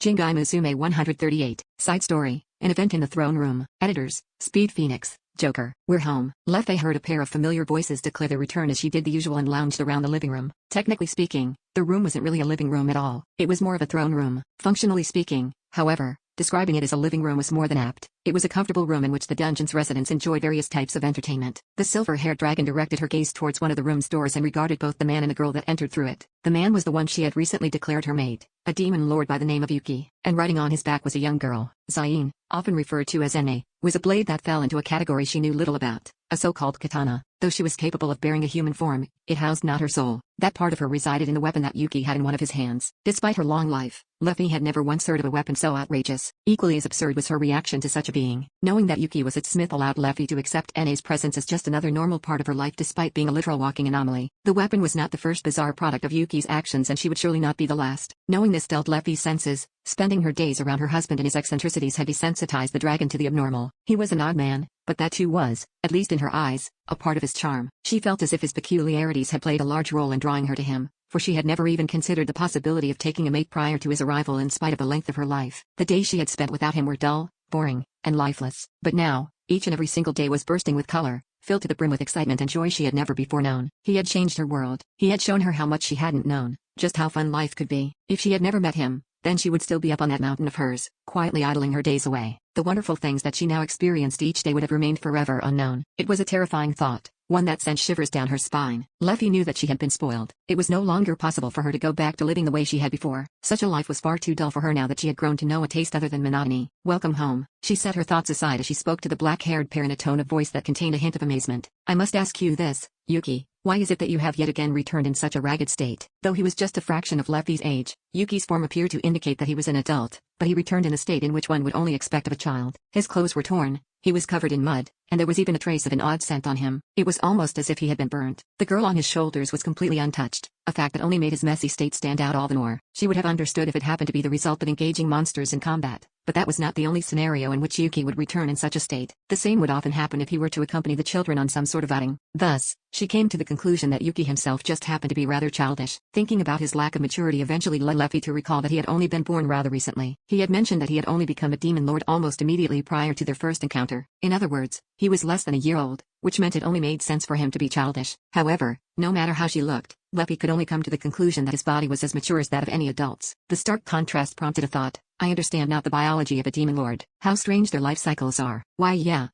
Jingai Musume 138. Side story. An event in the throne room. Editors. Speed Phoenix. Joker. We're home. Leffe heard a pair of familiar voices declare their return as she did the usual and lounged around the living room. Technically speaking, the room wasn't really a living room at all. It was more of a throne room. Functionally speaking, however, describing it as a living room was more than apt. It was a comfortable room in which the dungeon's residents enjoyed various types of entertainment. The silver-haired dragon directed her gaze towards one of the room's doors and regarded both the man and the girl that entered through it. The man was the one she had recently declared her mate, a demon lord by the name of Yuki, and riding on his back was a young girl. Zain, often referred to as Ene, was a blade that fell into a category she knew little about, a so-called katana. Though she was capable of bearing a human form, it housed not her soul. That part of her resided in the weapon that Yuki had in one of his hands. Despite her long life, Leffe had never once heard of a weapon so outrageous. Equally as absurd was her reaction to such a being. Knowing that Yuki was its smith allowed Leffe to accept Ene's presence as just another normal part of her life despite being a literal walking anomaly. The weapon was not the first bizarre product of Yuki's actions and she would surely not be the last. Knowing this dulled Leffe's senses. Spending her days around her husband and his eccentricities had desensitized the dragon to the abnormal. He was an odd man, but that too was, at least in her eyes, a part of his charm. She felt as if his peculiarities had played a large role in drawing her to him, for she had never even considered the possibility of taking a mate prior to his arrival in spite of the length of her life. The days she had spent without him were dull, boring, and lifeless. But now, each and every single day was bursting with color, filled to the brim with excitement and joy she had never before known. He had changed her world. He had shown her how much she hadn't known, just how fun life could be. If she had never met him, then she would still be up on that mountain of hers, quietly idling her days away. The wonderful things that she now experienced each day would have remained forever unknown. It was a terrifying thought, one that sent shivers down her spine. Leffe knew that she had been spoiled. It was no longer possible for her to go back to living the way she had before. Such a life was far too dull for her now that she had grown to know a taste other than monotony. Welcome home. She set her thoughts aside as she spoke to the black-haired pair in a tone of voice that contained a hint of amazement. I must ask you this, Yuki. Why is it that you have yet again returned in such a ragged state? Though he was just a fraction of Leffe's age, Yuki's form appeared to indicate that he was an adult, but he returned in a state in which one would only expect of a child. His clothes were torn, he was covered in mud, and there was even a trace of an odd scent on him. It was almost as if he had been burnt. The girl on his shoulders was completely untouched, a fact that only made his messy state stand out all the more. She would have understood if it happened to be the result of engaging monsters in combat, but that was not the only scenario in which Yuki would return in such a state. The same would often happen if he were to accompany the children on some sort of outing. Thus, she came to the conclusion that Yuki himself just happened to be rather childish. Thinking about his lack of maturity eventually led Leffe to recall that he had only been born rather recently. He had mentioned that he had only become a demon lord almost immediately prior to their first encounter. In other words, he was less than a year old, which meant it only made sense for him to be childish. However, no matter how she looked, Leffe could only come to the conclusion that his body was as mature as that of any adult's. The stark contrast prompted a thought. I understand not the biology of a demon lord. How strange their life cycles are. Why yeah,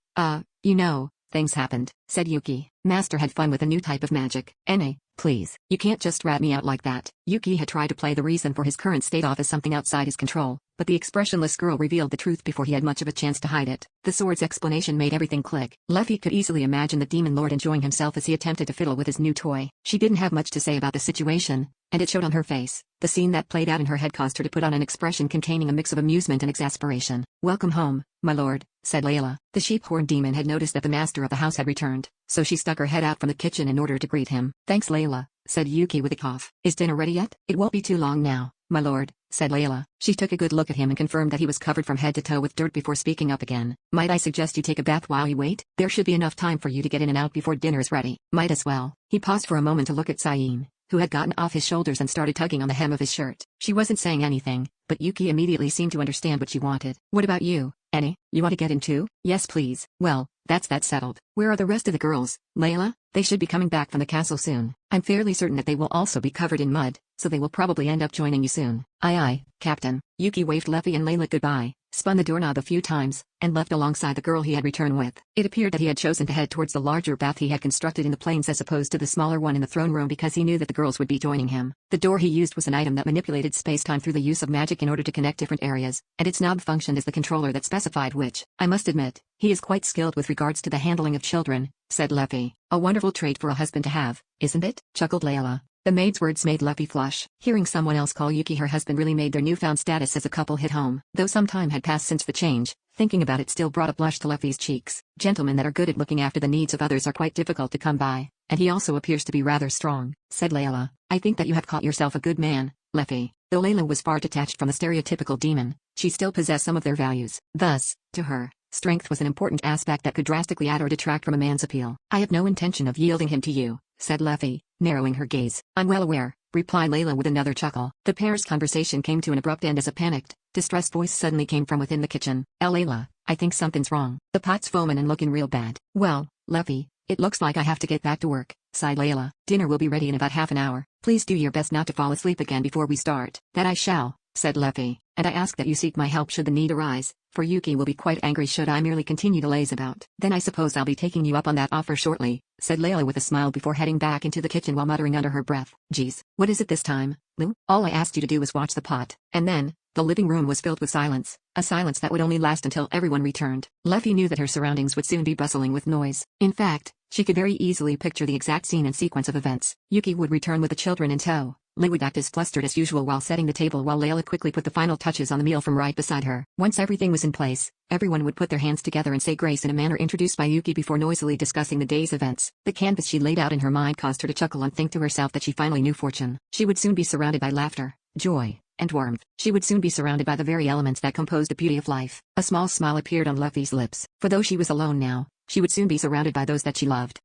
you know, things happened, said Yuki. Master had fun with a new type of magic. Ene, please, you can't just rat me out like that. Yuki had tried to play the reason for his current state off as something outside his control, but the expressionless girl revealed the truth before he had much of a chance to hide it. The sword's explanation made everything click. Leffe could easily imagine the demon lord enjoying himself as he attempted to fiddle with his new toy. She didn't have much to say about the situation, and it showed on her face. The scene that played out in her head caused her to put on an expression containing a mix of amusement and exasperation. Welcome home, my lord, said Layla. The sheep-horned demon had noticed that the master of the house had returned, so she stuck her head out from the kitchen in order to greet him. Thanks Layla, said Yuki with a cough. Is dinner ready yet? It won't be too long now, my lord, said Layla. She took a good look at him and confirmed that he was covered from head to toe with dirt before speaking up again. Might I suggest you take a bath while you wait? There should be enough time for you to get in and out before dinner's ready. Might as well. He paused for a moment to look at Zain, who had gotten off his shoulders and started tugging on the hem of his shirt. She wasn't saying anything, but Yuki immediately seemed to understand what she wanted. What about you, Ene? You want to get in too? Yes please. Well, that's that settled. Where are the rest of the girls, Layla? They should be coming back from the castle soon. I'm fairly certain that they will also be covered in mud, so they will probably end up joining you soon. Aye aye, Captain. Yuki waved Leffe and Layla goodbye, spun the doorknob a few times, and left alongside the girl he had returned with. It appeared that he had chosen to head towards the larger bath he had constructed in the plains as opposed to the smaller one in the throne room because he knew that the girls would be joining him. The door he used was an item that manipulated space-time through the use of magic in order to connect different areas, and its knob functioned as the controller that specified which. I must admit, he is quite skilled with regards to the handling of children, said Leffe. A wonderful trait for a husband to have, isn't it? Chuckled Layla. The maid's words made Leffe flush. Hearing someone else call Yuki her husband really made their newfound status as a couple hit home. Though some time had passed since the change, thinking about it still brought a blush to Leffe's cheeks. Gentlemen that are good at looking after the needs of others are quite difficult to come by, and he also appears to be rather strong, said Layla. I think that you have caught yourself a good man, Leffe. Though Layla was far detached from the stereotypical demon, she still possessed some of their values. Thus, to her, strength was an important aspect that could drastically add or detract from a man's appeal. I have no intention of yielding him to you, said Leffe, narrowing her gaze. I'm well aware, replied Layla with another chuckle. The pair's conversation came to an abrupt end as a panicked, distressed voice suddenly came from within the kitchen. Layla, I think something's wrong. The pot's foaming and looking real bad. Well, Leffy, it looks like I have to get back to work, sighed Layla. Dinner will be ready in about half an hour. Please do your best not to fall asleep again before we start. That I shall, said Leffy, and I ask that you seek my help should the need arise, for Yuki will be quite angry should I merely continue to laze about. Then I suppose I'll be taking you up on that offer shortly, said Layla with a smile before heading back into the kitchen while muttering under her breath. Geez, what is it this time, Lou? All I asked you to do was watch the pot. And then, the living room was filled with silence, a silence that would only last until everyone returned. Leffy knew that her surroundings would soon be bustling with noise. In fact, she could very easily picture the exact scene and sequence of events. Yuki would return with the children in tow. Lou would act as flustered as usual while setting the table while Layla quickly put the final touches on the meal from right beside her. Once everything was in place, everyone would put their hands together and say grace in a manner introduced by Yuki before noisily discussing the day's events. The canvas she laid out in her mind caused her to chuckle and think to herself that she finally knew fortune. She would soon be surrounded by laughter, joy, and warmth. She would soon be surrounded by the very elements that compose the beauty of life. A small smile appeared on Leffy's lips, for though she was alone now, she would soon be surrounded by those that she loved.